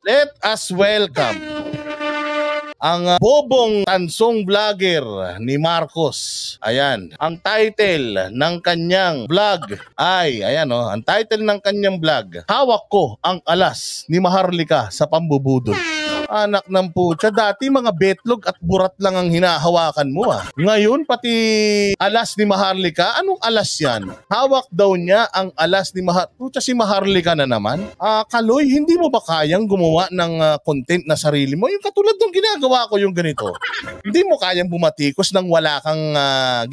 Let us welcome ang bobong tansong vlogger ni Marcos. Ayan, ang title ng kanyang vlog ay, ayan o, ang title ng kanyang vlog, Hawak ko ang alas ni Maharlika sa pambubudol. Anak ng putya, dati mga betlog at burat lang ang hinahawakan mo ah. Ngayon pati alas ni Maharlika, anong alas yan? Hawak daw niya ang alas ni Maharlika. Putya, si Maharlika na naman. Kaloy, hindi mo ba kayang gumawa ng content na sarili mo? Yung katulad ng ginagawa ko yung ganito. Hindi mo kayang bumatikos nang wala kang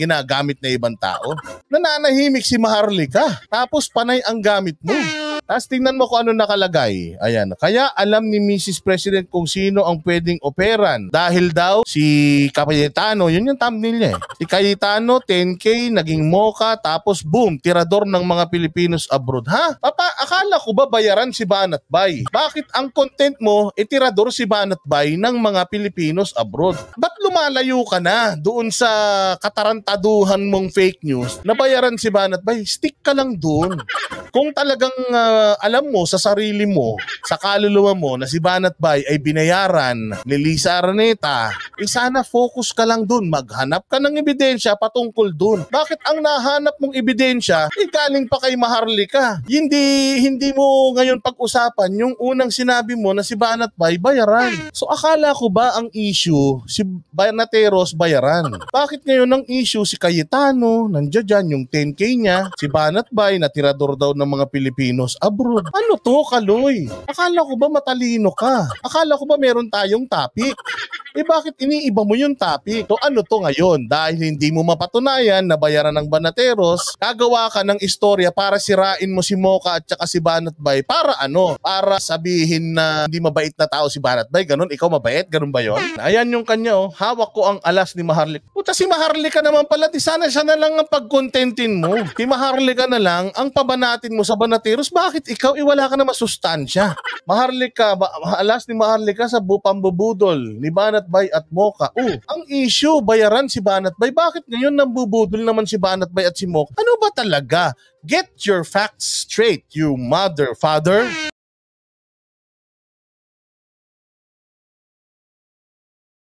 ginagamit na ibang tao? Nananahimik si Maharlika, tapos panay ang gamit mo. Tapos tingnan mo kung ano nakalagay. Ayan. Kaya alam ni Mrs. President kung sino ang pwedeng operan. Dahil daw si Cayetano, yun yung thumbnail niya eh. Si Cayetano, 10K, naging moka, tapos boom, tirador ng mga Pilipinos abroad. Ha? Papa, akala ko ba bayaran si Banat Bay? Bakit ang content mo, tirador si Banat Bay ng mga Pilipinos abroad? Ba't lumalayo ka na doon sa katarantaduhan mong fake news na bayaran si Banat Bay? Stick ka lang doon. Kung talagang alam mo sa sarili mo, sa kaluluwa mo na si Banat Bay ay binayaran ni Lisa Araneta, sana focus ka lang dun. Maghanap ka ng ebidensya patungkol dun. Bakit ang nahanap mong ebidensya galing pa kay Maharlika? Hindi mo ngayon pag-usapan yung unang sinabi mo na si Banat Bay bayaran. So akala ko ba ang issue si Banateros bayaran? Bakit ngayon ang issue si Cayetano, nandiyan dyan yung 10K niya, si Banat Bay na tirador daw ng mga Pilipinos abroad. Ano to, Kaloy? Akala ko ba matalino ka? Akala ko ba meron tayong topic? Bakit iniiba mo yung topic? So ano to ngayon? Dahil hindi mo mapatunayan na bayaran ng Banateros, gagawa ka ng istorya para sirain mo si Mocha at saka si Banat Bay. Para ano? Para sabihin na hindi mabait na tao si Banat Bay. Ganun, ikaw mabait? Ganun ba yun? Ayan yung kanya oh. Hawak ko ang alas ni Maharlika. Puta, si Maharlika naman pala. Di sana siya na lang ang pagkontentin mo. Si Maharlika na lang ang pabanatin mo sa Banateros. Bakit ikaw wala ka na masustansya? Maharlika, alas ni Maharlika sa pambubudol ni Banat Bay at Mocha. Ang issue, bayaran si Banat Bay. Bakit ngayon nambubudol naman si Banat Bay at si Mocha? Ano ba talaga? Get your facts straight, you mother, father.